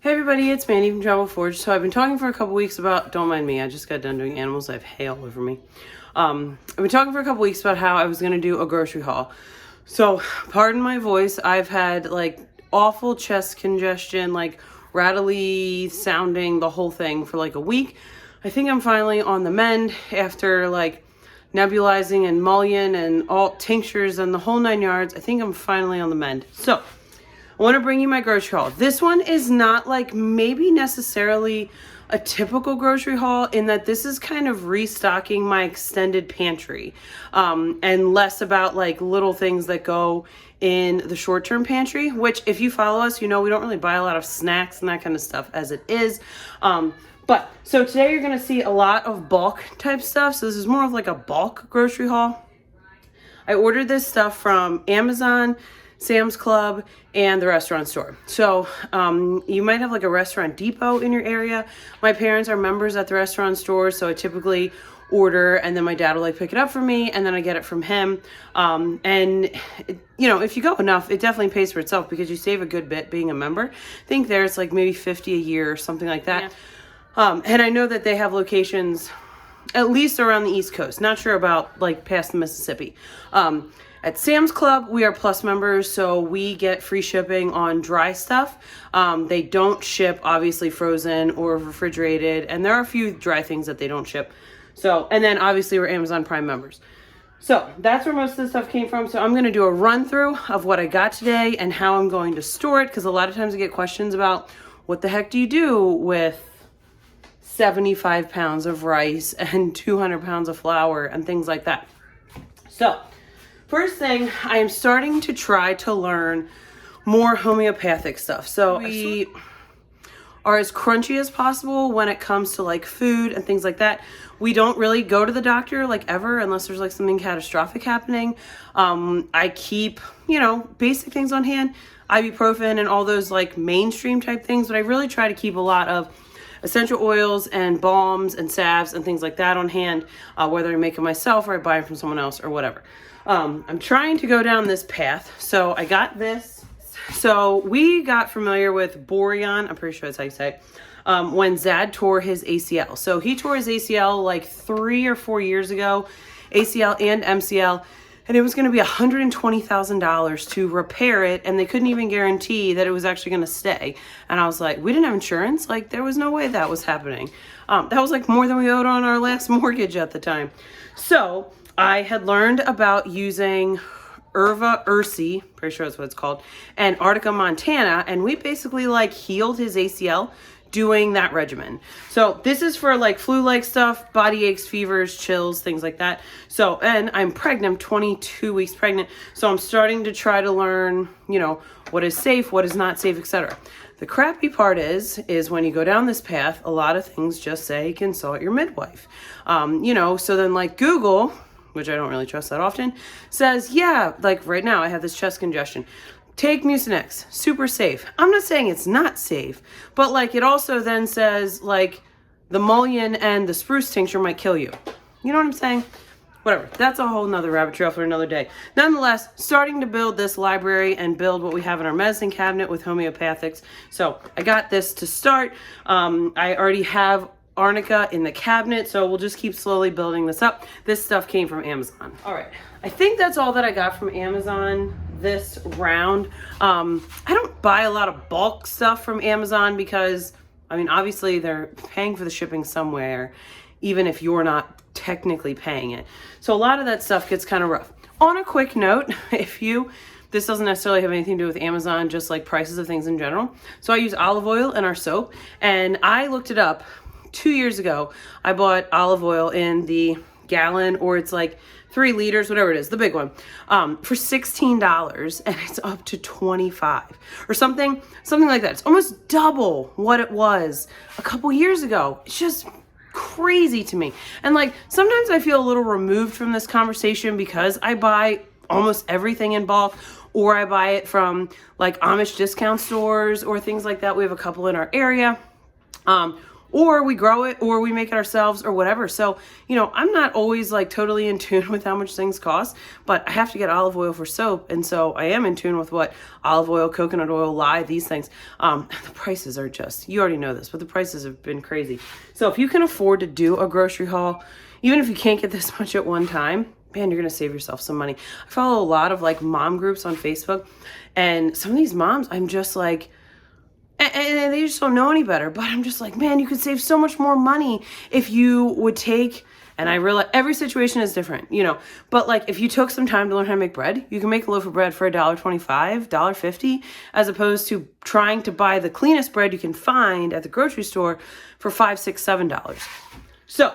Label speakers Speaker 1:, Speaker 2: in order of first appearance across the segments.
Speaker 1: Hey everybody, it's Mandy from Travel Forge. So I've been talking for a couple weeks about, don't mind me, I just got done doing animals. I have hay all over me. I've been talking for a couple weeks about how I was going to do a grocery haul. So pardon my voice, I've had like awful chest congestion, like rattly sounding, the whole thing for like a week. I think I'm finally on the mend after like nebulizing and mullion and all tinctures and the whole 9 yards. I think I'm finally on the mend. So I want to bring you my grocery haul. This one is not like maybe necessarily a typical grocery haul in that this is kind of restocking my extended pantry and less about like little things that go in the short-term pantry, which if you follow us, you know we don't really buy a lot of snacks and that kind of stuff as it is. But so today you're going to see a lot of bulk type stuff. So this is more of like a bulk grocery haul. I ordered this stuff from Amazon, Sam's Club, and the restaurant store. So you might have like a restaurant depot in your area. My parents are members at the restaurant store, so I typically order and then my dad will like pick it up for me and then I get it from him. You know, if you go enough, it definitely pays for itself because you save a good bit being a member. I think there's like maybe 50 a year or something like that. Yeah. And I know that they have locations at least around the East Coast. Not sure about like past the Mississippi. At Sam's Club, we are Plus members, so we get free shipping on dry stuff. They don't ship, obviously, frozen or refrigerated, and there are a few dry things that they don't ship. So, and then obviously we're Amazon Prime members. So that's where most of the stuff came from. So I'm going to do a run through of what I got today and how I'm going to store it, because a lot of times I get questions about what the heck do you do with 75 pounds of rice and 200 pounds of flour and things like that. So first thing, I am starting to try to learn more homeopathic stuff. So we are as crunchy as possible when it comes to like food and things like that. We don't really go to the doctor like ever unless there's like something catastrophic happening. I keep, you know, basic things on hand, ibuprofen and all those like mainstream type things, but I really try to keep a lot of essential oils and balms and salves and things like that on hand, whether I make it myself or I buy them from someone else or whatever. I'm trying to go down this path. So I got this. So we got familiar with Boreon, I'm pretty sure that's how you say it, when Zad tore his ACL. So he tore his ACL like 3 or 4 years ago, ACL and MCL, and it was going to be $120,000 to repair it, and they couldn't even guarantee that it was actually going to stay. And I was like, we didn't have insurance? Like, there was no way that was happening. That was like more than we owed on our last mortgage at the time. So I had learned about using Ursi, pretty sure that's what it's called, and Artica Montana, and we basically like healed his ACL doing that regimen. So this is for like flu-like stuff, body aches, fevers, chills, things like that. So, and I'm pregnant, I'm 22 weeks pregnant, so I'm starting to try to learn, you know, what is safe, what is not safe, etc. The crappy part is when you go down this path, a lot of things just say consult your midwife. You know, so then like Google, which I don't really trust that often, says, yeah, like right now I have this chest congestion. Take Mucinex, super safe. I'm not saying it's not safe, but like it also then says like the mullein and the spruce tincture might kill you. You know what I'm saying? Whatever, that's a whole nother rabbit trail for another day. Nonetheless, starting to build this library and build what we have in our medicine cabinet with homeopathics. So I got this to start. I already have Arnica in the cabinet, so we'll just keep slowly building this up. This stuff came from Amazon. All right, I think that's all that I got from Amazon this round. I don't buy a lot of bulk stuff from Amazon because, I mean, obviously they're paying for the shipping somewhere, even if you're not technically paying it. So a lot of that stuff gets kind of rough. On a quick note, this doesn't necessarily have anything to do with Amazon, just like prices of things in general. So I use olive oil in our soap, and I looked it up 2 years ago. I bought olive oil in the gallon, or it's like 3 liters, whatever it is, the big one, for $16, and it's up to $25 or something like that. It's almost double what it was a couple years ago. It's just crazy to me. And like sometimes I feel a little removed from this conversation because I buy almost everything in bulk, or I buy it from like Amish discount stores or things like that. We have a couple in our area. or we grow it, or we make it ourselves, or whatever. So, you know, I'm not always like totally in tune with how much things cost, but I have to get olive oil for soap. And so I am in tune with what olive oil, coconut oil, lye, these things. The prices are just, you already know this, but the prices have been crazy. So if you can afford to do a grocery haul, even if you can't get this much at one time, man, you're going to save yourself some money. I follow a lot of like mom groups on Facebook, and some of these moms, I'm just like, and they just don't know any better, but I'm just like, man, you could save so much more money if you would take, and I realize every situation is different, you know, but like if you took some time to learn how to make bread, you can make a loaf of bread for $1.25, $1.50, as opposed to trying to buy the cleanest bread you can find at the grocery store for $5, $6, $7. So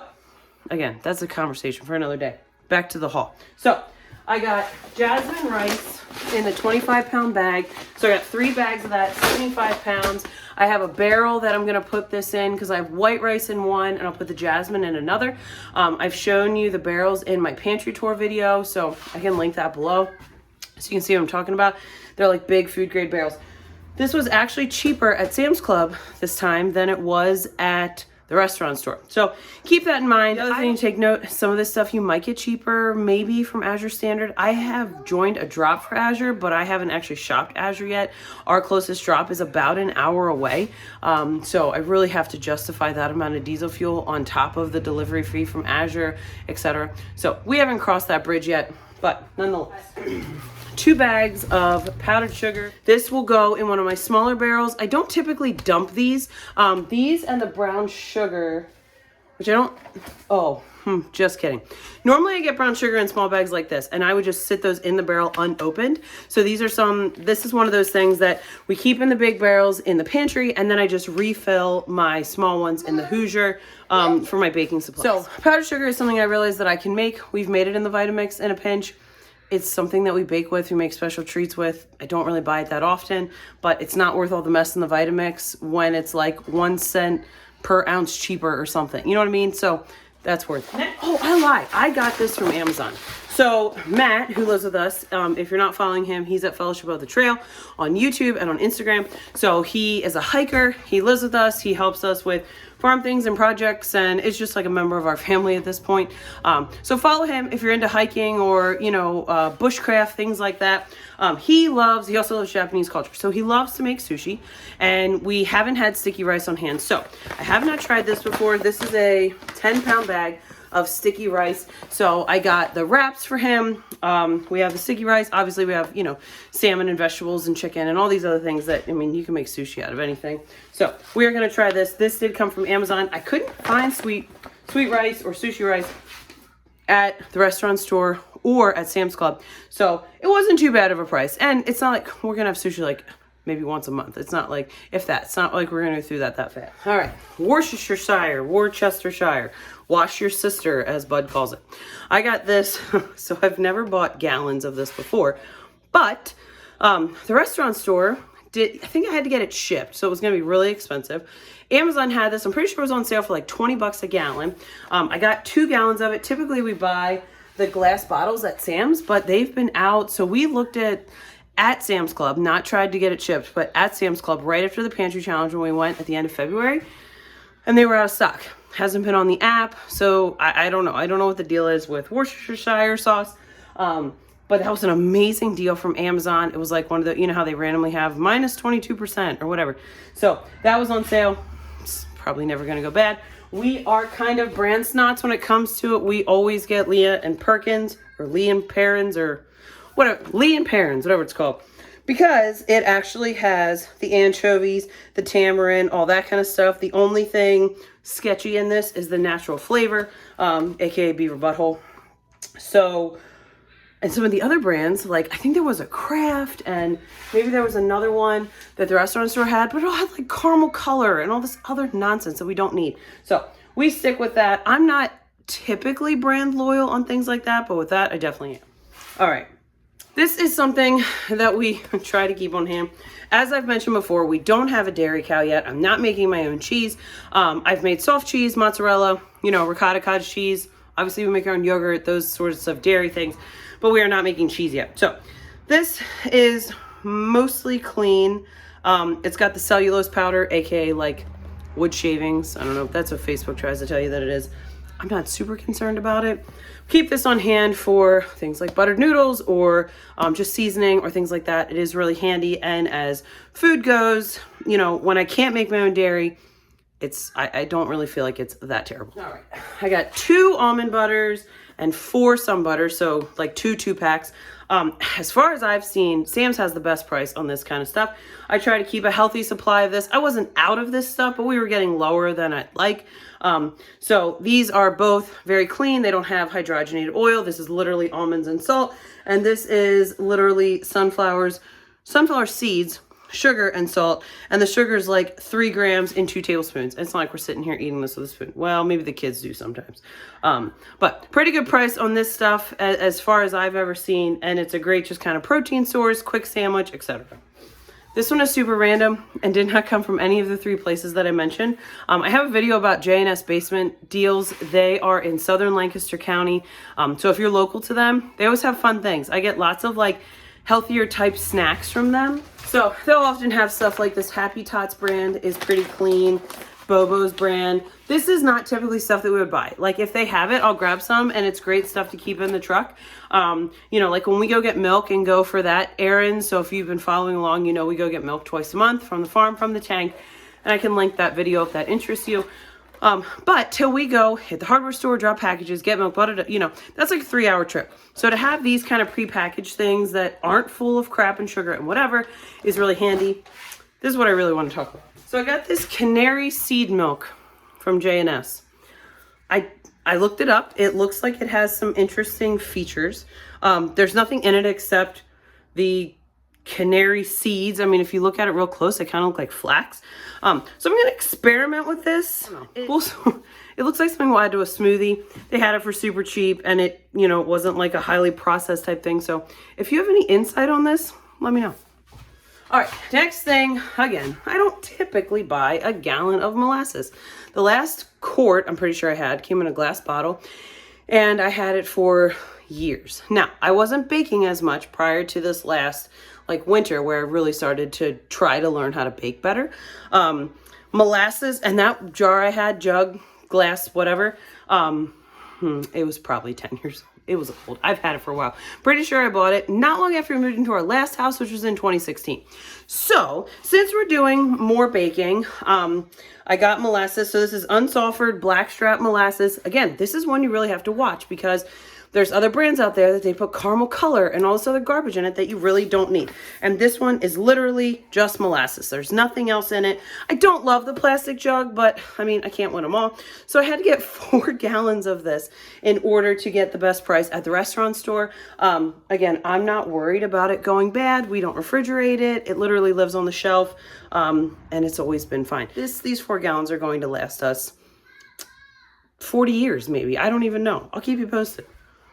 Speaker 1: again, that's a conversation for another day. Back to the haul. So I got jasmine rice in the 25-pound bag. So I got 3 bags of that, 75 pounds. I have a barrel that I'm going to put this in because I have white rice in one and I'll put the jasmine in another. I've shown you the barrels in my pantry tour video, so I can link that below so you can see what I'm talking about. They're like big food grade barrels. This was actually cheaper at Sam's Club this time than it was at the restaurant store. So keep that in mind. The other thing to take note, some of this stuff you might get cheaper maybe from Azure Standard. I have joined a drop for Azure, but I haven't actually shopped Azure yet. Our closest drop is about an hour away. So I really have to justify that amount of diesel fuel on top of the delivery fee from Azure, etc. So we haven't crossed that bridge yet, but nonetheless. 2 bags of powdered sugar. This will go in one of my smaller barrels. I don't typically dump these. These and the brown sugar, which I don't, just kidding. Normally I get brown sugar in small bags like this, and I would just sit those in the barrel unopened. So these are this is one of those things that we keep in the big barrels in the pantry, and then I just refill my small ones in the Hoosier for my baking supplies. So powdered sugar is something I realized that I can make. We've made it in the Vitamix in a pinch. It's something that we bake with, we make special treats with. I don't really buy it that often, but it's not worth all the mess in the Vitamix when it's like 1 cent per ounce cheaper or something. You know what I mean? So that's worth it. Oh, I lied. I got this from Amazon. So Matt, who lives with us, if you're not following him, he's at Fellowship of the Trail on YouTube and on Instagram. So he is a hiker. He lives with us. He helps us with farm things and projects, and it's just like a member of our family at this point. So follow him if you're into hiking or, you know, bushcraft, things like that. He also loves Japanese culture. So he loves to make sushi, and we haven't had sticky rice on hand. So I have not tried this before. This is a 10-pound bag of sticky rice. So I got the wraps for him. We have the sticky rice. Obviously we have, you know, salmon and vegetables and chicken and all these other things that, I mean, you can make sushi out of anything. So we are going to try this. This did come from Amazon. I couldn't find sweet rice or sushi rice at the restaurant store or at Sam's Club. So it wasn't too bad of a price. And it's not like we're going to have sushi like maybe once a month. It's not like, if that, it's not like we're going to go through that fast. All right. Worcestershire, wash your sister, as Bud calls it. I got this. So I've never bought gallons of this before, but the restaurant store I think I had to get it shipped. So it was going to be really expensive. Amazon had this. I'm pretty sure it was on sale for like 20 bucks a gallon. I got 2 gallons of it. Typically we buy the glass bottles at Sam's, but they've been out. So we looked at Sam's Club, not tried to get it shipped, but at Sam's Club right after the pantry challenge when we went at the end of February, and they were out of stock. Hasn't been on the app, so I don't know. I don't know what the deal is with Worcestershire sauce, but that was an amazing deal from Amazon. It was like one of the, you know how they randomly have minus 22% or whatever. So that was on sale. It's probably never going to go bad. We are kind of brand snots when it comes to it. We always get Leah and Perkins or Lee and Perrins or whatever, Lee and Perrins, whatever it's called, because it actually has the anchovies, the tamarind, all that kind of stuff. The only thing sketchy in this is the natural flavor, aka beaver butthole. So, and some of the other brands, like I think there was a Kraft and maybe there was another one that the restaurant store had, but it all had like caramel color and all this other nonsense that we don't need. So we stick with that. I'm not typically brand loyal on things like that, but with that, I definitely am. All right. This is something that we try to keep on hand. As I've mentioned before, we don't have a dairy cow yet. I'm not making my own cheese. I've made soft cheese, mozzarella, you know, ricotta cottage cheese. Obviously, we make our own yogurt, those sorts of dairy things, but we are not making cheese yet. So this is mostly clean. It's got the cellulose powder, aka like wood shavings. I don't know if that's what Facebook tries to tell you that it is. I'm not super concerned about it. Keep this on hand for things like buttered noodles or just seasoning or things like that. It is really handy. And as food goes, you know, when I can't make my own dairy, I don't really feel like it's that terrible. All right, I got 2 almond butters and 4 sun butters, so like 2 packs. As far as I've seen, Sam's has the best price on this kind of stuff. I try to keep a healthy supply of this. I wasn't out of this stuff, but we were getting lower than I'd like. So these are both very clean. They don't have hydrogenated oil. This is literally almonds and salt. And this is literally sunflower seeds, sugar and salt, and the sugar is like 3 grams in 2 tablespoons. It's not like we're sitting here eating this with a spoon. Well, maybe the kids do sometimes. But pretty good price on this stuff as far as I've ever seen, and it's a great just kind of protein source, quick sandwich, etc. This one is super random and did not come from any of the 3 places that I mentioned. I have a video about J&S basement deals. They are in southern Lancaster County. So if you're local to them, they always have fun things. I get lots of like healthier type snacks from them. So they'll often have stuff like this Happy Tots brand is pretty clean. Bobo's brand. This is not typically stuff that we would buy. Like if they have it, I'll grab some, and it's great stuff to keep in the truck. You know, like when we go get milk and go for that errand. So if you've been following along, you know, we go get milk twice a month from the farm, from the tank, and I can link that video if that interests you. But till we go hit the hardware store, drop packages, get milk, buttered, you know, that's like a 3-hour trip. So to have these kind of pre-packaged things that aren't full of crap and sugar and whatever is really handy. This is what I really want to talk about. So I got this canary seed milk from J&S. I looked it up. It looks like it has some interesting features. There's nothing in it except the canary seeds. I mean, if you look at it real close, they kind of look like flax. So I'm going to experiment with this. It looks like something we'll add to a smoothie. They had it for super cheap, and it, you know, wasn't like a highly processed type thing. So if you have any insight on this, let me know. All right, next thing, again, I don't typically buy a gallon of molasses. The last quart, I'm pretty sure I had, came in a glass bottle, and I had it for years. Now, I wasn't baking as much prior to this last, like, winter, where I really started to try to learn how to bake better. Molasses, and that jar I had, jug, glass, whatever, it was probably 10 years old. It was old. I've had it for a while. Pretty sure I bought it not long after we moved into our last house, which was in 2016. So since we're doing more baking, I got molasses. So this is unsulfured blackstrap molasses. Again, this is one you really have to watch because there's other brands out there that they put caramel color and all this other garbage in it that you really don't need. And this one is literally just molasses. There's nothing else in it. I don't love the plastic jug, but I mean, I can't win them all. So I had to get 4 gallons of this in order to get the best price at the restaurant store. Again, I'm not worried about it going bad. We don't refrigerate it. It literally lives on the shelf, and it's always been fine. These 4 gallons are going to last us 40 years, maybe. I don't even know. I'll keep you posted.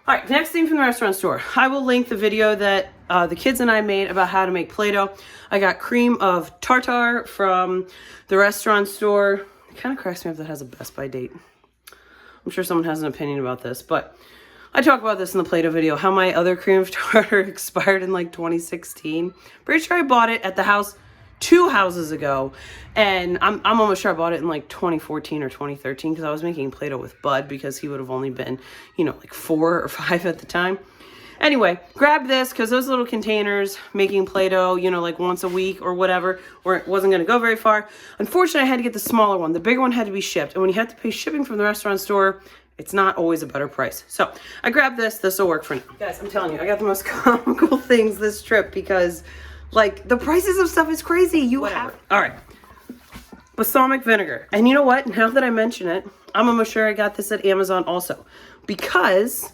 Speaker 1: All right, next thing from the restaurant store. I will link the video that the kids and I made about how to make Play-Doh. I got cream of tartar from the restaurant store. It kind of cracks me up that has a Best By date. I'm sure someone has an opinion about this, but I talk about this in the Play-Doh video, how my other cream of tartar expired in like 2016. Pretty sure I bought it at the house 2 houses ago, and I'm almost sure I bought it in like 2014 or 2013 because I was making Play-Doh with Bud because he would have only been, you know, like 4 or 5 at the time. Anyway, grab this because those little containers making Play-Doh, you know, like once a week or whatever, or it wasn't going to go very far. Unfortunately, I had to get the smaller one. The bigger one had to be shipped, and when you have to pay shipping from the restaurant store, it's not always a better price. So I grabbed this. This will work for now. Guys, I'm telling you, I got the most comical things this trip because like the prices of stuff is crazy. You have, all right, balsamic vinegar. And you know what? Now that I mention it, I'm almost sure I got this at Amazon also because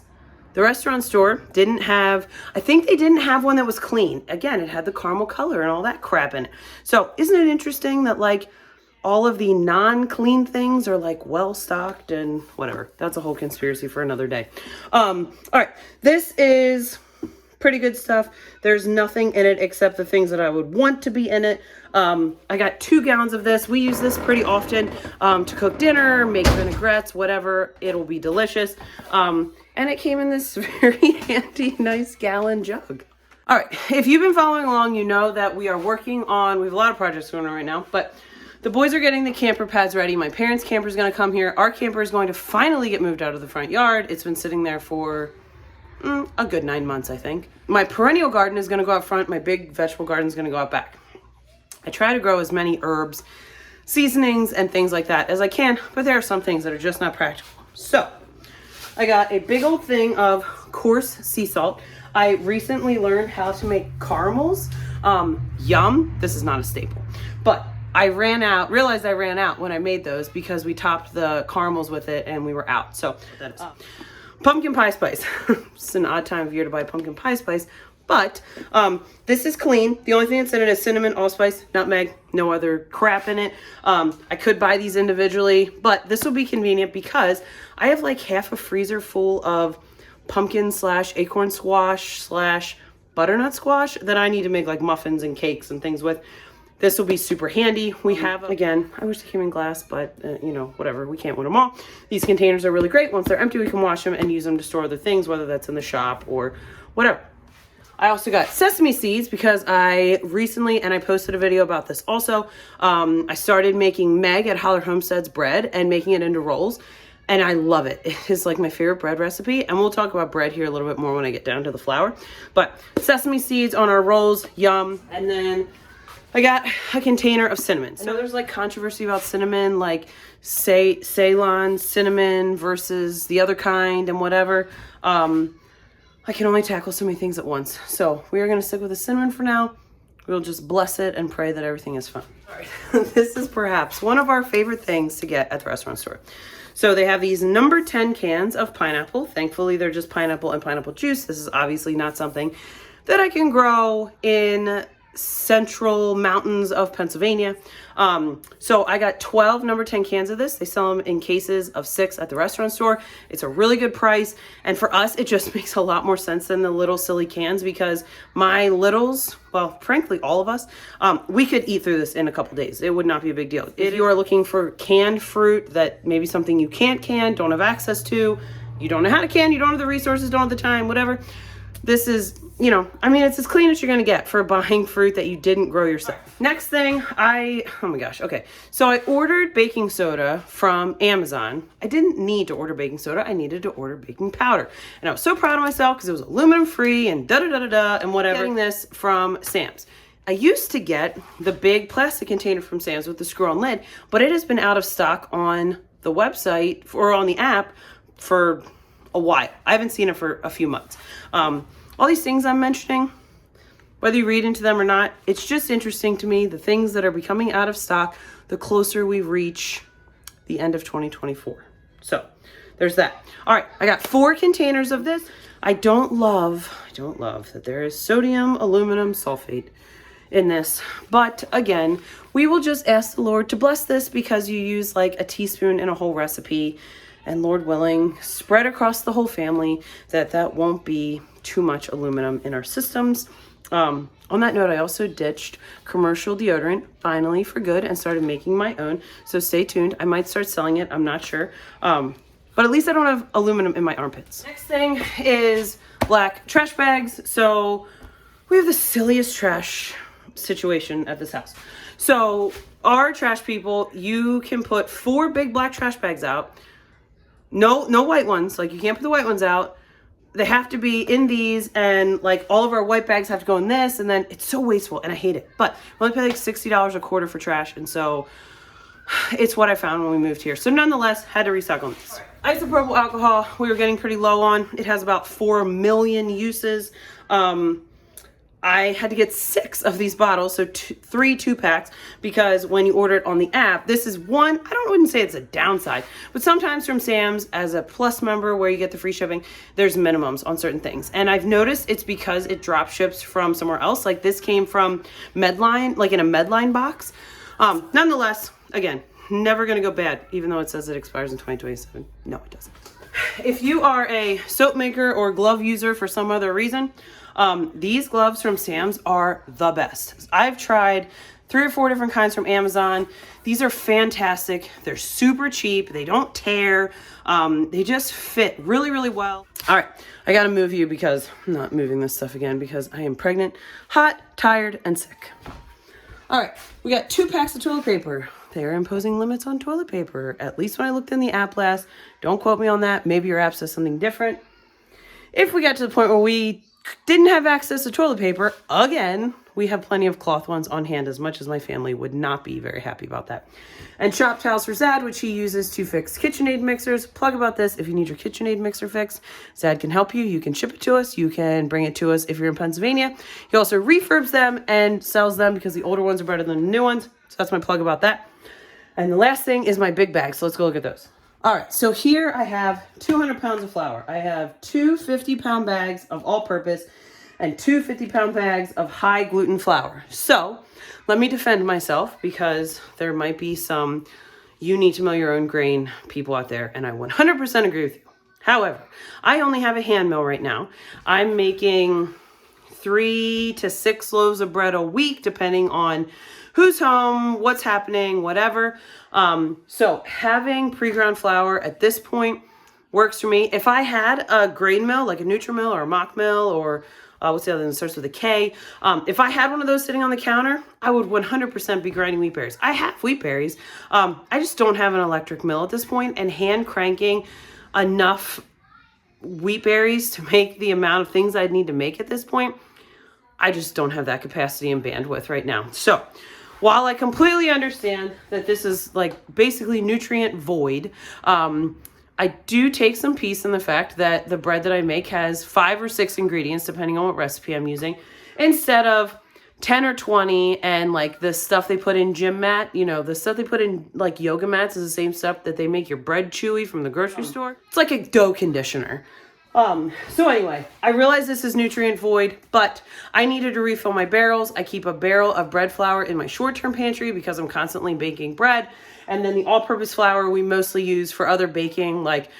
Speaker 1: the restaurant store didn't have, I think they didn't have one that was clean. Again, it had the caramel color and all that crap in it. So isn't it interesting that like all of the non-clean things are like well stocked and whatever. That's a whole conspiracy for another day. All right, this is pretty good stuff. There's nothing in it except the things that I would want to be in it. I got 2 gallons of this. We use this pretty often to cook dinner, make vinaigrettes, whatever. It'll be delicious. And it came in this very handy, nice gallon jug. All right, if you've been following along, you know that we are working on, we have a lot of projects going on right now, but the boys are getting the camper pads ready. My parents' camper is going to come here. Our camper is going to finally get moved out of the front yard. It's been sitting there for a good 9 months, I think. My perennial garden is going to go out front. My big vegetable garden is going to go out back. I try to grow as many herbs, seasonings, and things like that as I can, but there are some things that are just not practical. So I got a big old thing of coarse sea salt. I recently learned how to make caramels. Yum. This is not a staple, but I realized I ran out when I made those because we topped the caramels with it and we were out. So that's pumpkin pie spice. It's an odd time of year to buy pumpkin pie spice, but this is clean. The only thing that's in it is cinnamon, allspice, nutmeg, no other crap in it. I could buy these individually, but this will be convenient because I have like half a freezer full of pumpkin / acorn squash / butternut squash that I need to make like muffins and cakes and things with. This will be super handy. We have, again, I wish they came in glass, but you know, whatever, we can't win them all. These containers are really great. Once they're empty, we can wash them and use them to store other things, whether that's in the shop or whatever. I also got sesame seeds because I recently, and I posted a video about this also, I started making Meg at Holler Homestead's bread and making it into rolls. And I love it. It is like my favorite bread recipe. And we'll talk about bread here a little bit more when I get down to the flour. But sesame seeds on our rolls, yum. And then I got a container of cinnamon. I know there's like controversy about cinnamon, like Ceylon cinnamon versus the other kind and whatever. I can only tackle so many things at once. So we are going to stick with the cinnamon for now. We'll just bless it and pray that everything is fine. All right. This is perhaps one of our favorite things to get at the restaurant store. So they have these number 10 cans of pineapple. Thankfully, they're just pineapple and pineapple juice. This is obviously not something that I can grow in central mountains of Pennsylvania. So I got 12 number 10 cans of this. They sell them in cases of 6 at the restaurant store. It's a really good price. And for us, it just makes a lot more sense than the little silly cans because my littles, well, frankly, all of us, we could eat through this in a couple days. It would not be a big deal. If you are looking for canned fruit that maybe something you can't can, don't have access to, you don't know how to can, you don't have the resources, don't have the time, whatever. This is, you know, I mean, it's as clean as you're going to get for buying fruit that you didn't grow yourself. Next thing, oh my gosh, okay. So I ordered baking soda from Amazon. I didn't need to order baking soda. I needed to order baking powder. And I was so proud of myself because it was aluminum free and da-da-da-da-da and whatever. Getting this from Sam's. I used to get the big plastic container from Sam's with the screw-on lid, but it has been out of stock on the website or on the app for a while. I haven't seen it for a few months. All these things I'm mentioning, whether you read into them or not, it's just interesting to me, the things that are becoming out of stock the closer we reach the end of 2024. So there's that. All right, I got 4 containers of this. I don't love that there is sodium aluminum sulfate in this, but again, we will just ask the Lord to bless this because you use like a teaspoon in a whole recipe. And Lord willing, spread across the whole family that won't be too much aluminum in our systems. On that note, I also ditched commercial deodorant finally for good and started making my own. So stay tuned. I might start selling it. I'm not sure. But at least I don't have aluminum in my armpits. Next thing is black trash bags. So we have the silliest trash situation at this house. So our trash people, you can put 4 big black trash bags out. No white ones. Like you can't put the white ones out. They have to be in these, and like all of our white bags have to go in this, and then it's so wasteful and I hate it. But we only pay like $60 a quarter for trash, and so it's what I found when we moved here. So nonetheless, had to recycle on these. Isopropyl alcohol, we were getting pretty low on. It has about 4 million uses. I had to get 6 of these bottles, so 3 2-packs, because when you order it on the app, this is one, I wouldn't say it's a downside, but sometimes from Sam's, as a Plus member where you get the free shipping, there's minimums on certain things. And I've noticed it's because it drop ships from somewhere else. Like this came from Medline, like in a Medline box. Nonetheless, again, never gonna go bad, even though it says it expires in 2027. No, it doesn't. If you are a soap maker or glove user for some other reason, these gloves from Sam's are the best. I've tried 3 or 4 different kinds from Amazon. These are fantastic. They're super cheap. They don't tear. They just fit really, really well. All right, I gotta move you because I'm not moving this stuff again because I am pregnant, hot, tired, and sick. All right, we got 2 packs of toilet paper. they're imposing limits on toilet paper. At least when I looked in the app last. Don't quote me on that. Maybe your app says something different. If we got to the point where we didn't have access to toilet paper, again, we have plenty of cloth ones on hand, as much as my family would not be very happy about that. And shop towels for Zad, which he uses to fix KitchenAid mixers. Plug about this: if you need your KitchenAid mixer fixed, Zad can help you. You can ship it to us. You can bring it to us if you're in Pennsylvania. He also refurbs them and sells them because the older ones are better than the new ones. So that's my plug about that. And the last thing is my big bag. So let's go look at those. All right, so here I have 200 pounds of flour. I have two 50-pound bags of all-purpose and two 50-pound bags of high gluten flour. So let me defend myself, because there might be some you need to mill your own grain people out there, and I 100% agree with you. However, I only have a hand mill right now. I'm making 3 to 6 loaves of bread a week, depending on who's home, what's happening, whatever. So having pre-ground flour at this point works for me. If I had a grain mill, like a Nutri-Mill or a Mock Mill, or what's the other one that starts with a K? If I had one of those sitting on the counter, I would 100% be grinding wheat berries. I have wheat berries. I just don't have an electric mill at this point, and hand cranking enough wheat berries to make the amount of things I'd need to make at this point, I just don't have that capacity and bandwidth right now. So while I completely understand that this is like basically nutrient void, I do take some peace in the fact that the bread that I make has 5 or 6 ingredients, depending on what recipe I'm using, instead of 10 or 20. And like the stuff they put in gym mat, you know, the stuff they put in like yoga mats is the same stuff that they make your bread chewy from the grocery store. It's like a dough conditioner. So anyway, I realize this is nutrient void, but I needed to refill my barrels. I keep a barrel of bread flour in my short-term pantry because I'm constantly baking bread. And then the all-purpose flour we mostly use for other baking, like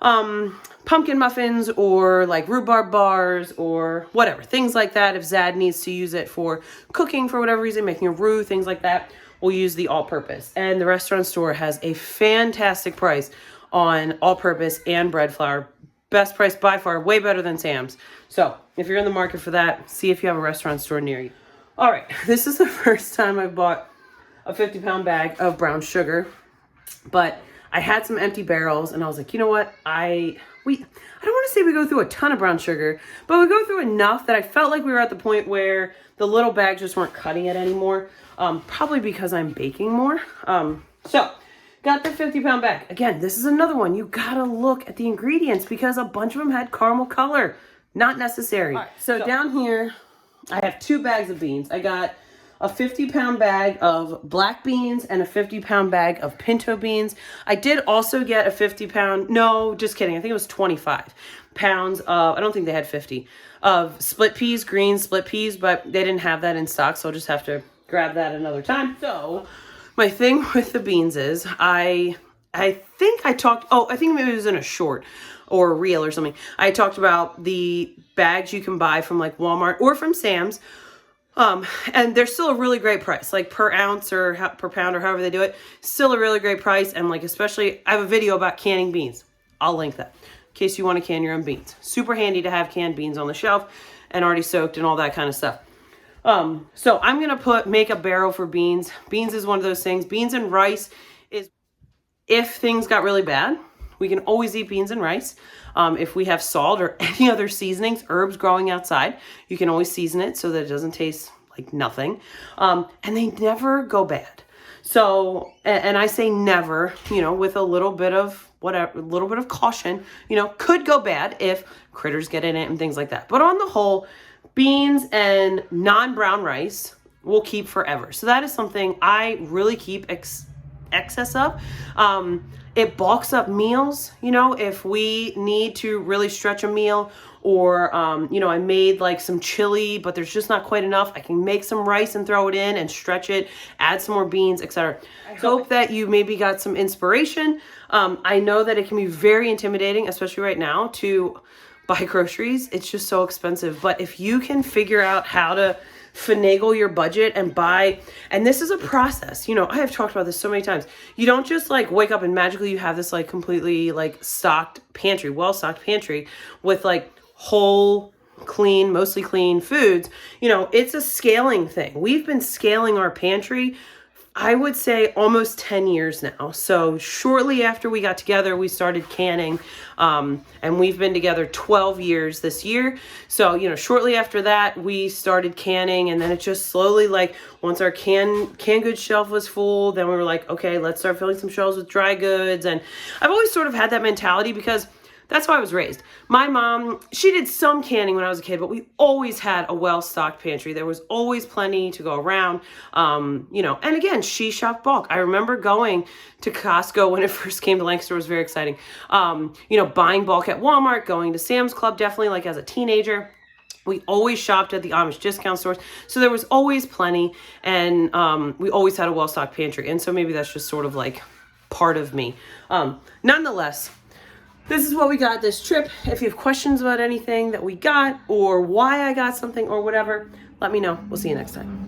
Speaker 1: pumpkin muffins or like rhubarb bars or whatever, things like that. If Zad needs to use it for cooking for whatever reason, making a roux, things like that, we'll use the all-purpose. And the restaurant store has a fantastic price on all-purpose and bread flour. Best price by far, way better than Sam's. So if you're in the market for that, see if you have a restaurant store near you. All right, this is the first time I bought a 50-pound bag of brown sugar, but I had some empty barrels, and I was like, you know what? I don't want to say we go through a ton of brown sugar, but we go through enough that I felt like we were at the point where the little bags just weren't cutting it anymore. Probably because I'm baking more. So got the 50-pound bag. Again, this is another one. You gotta look at the ingredients because a bunch of them had caramel color. Not necessary. All right, so down here, I have 2 bags of beans. I got a 50-pound bag of black beans and a 50-pound bag of pinto beans. I did also get a 50-pound, no, just kidding. I think it was 25 pounds of, I don't think they had 50, of split peas, green split peas, but they didn't have that in stock, so I'll just have to grab that another time. So my thing with the beans is I think I think maybe it was in a short or a reel or something. I talked about the bags you can buy from like Walmart or from Sam's. And they're still a really great price, like per ounce or per pound or however they do it. Still a really great price. And like, especially, I have a video about canning beans. I'll link that in case you want to can your own beans. Super handy to have canned beans on the shelf and already soaked and all that kind of stuff. So I'm going to make a barrel for beans. Beans is one of those things. Beans and rice is, if things got really bad, we can always eat beans and rice. If we have salt or any other seasonings, herbs growing outside, you can always season it so that it doesn't taste like nothing. And they never go bad. So, and I say never, you know, with a little bit of whatever, a little bit of caution, you know, could go bad if critters get in it and things like that. But on the whole, beans and non-brown rice will keep forever. So that is something I really keep excess of. It bulks up meals, you know, if we need to really stretch a meal, or, you know, I made like some chili, but there's just not quite enough. I can make some rice and throw it in and stretch it, add some more beans, etc. I hope that you maybe got some inspiration. I know that it can be very intimidating, especially right now, to buy groceries. It's just so expensive. But if you can figure out how to finagle your budget and buy, and this is a process, you know, I have talked about this so many times. You don't just like wake up and magically you have this like completely like stocked pantry, well-stocked pantry with like whole, clean, mostly clean foods. You know, it's a scaling thing. We've been scaling our pantry. I would say almost 10 years now. So shortly after we got together, we started canning, and we've been together 12 years this year. So, you know, shortly after that, we started canning, and then it just slowly, like, once our canned goods shelf was full, then we were like, okay, let's start filling some shelves with dry goods. And I've always sort of had that mentality because that's how I was raised. My mom, she did some canning when I was a kid, but we always had a well-stocked pantry. There was always plenty to go around, you know, and again, she shopped bulk. I remember going to Costco when it first came to Lancaster. It was very exciting. You know, buying bulk at Walmart, going to Sam's Club, definitely like as a teenager. We always shopped at the Amish discount stores. So there was always plenty, and we always had a well-stocked pantry. And so maybe that's just sort of like part of me. Nonetheless, this is what we got this trip. If you have questions about anything that we got or why I got something or whatever, let me know. We'll see you next time.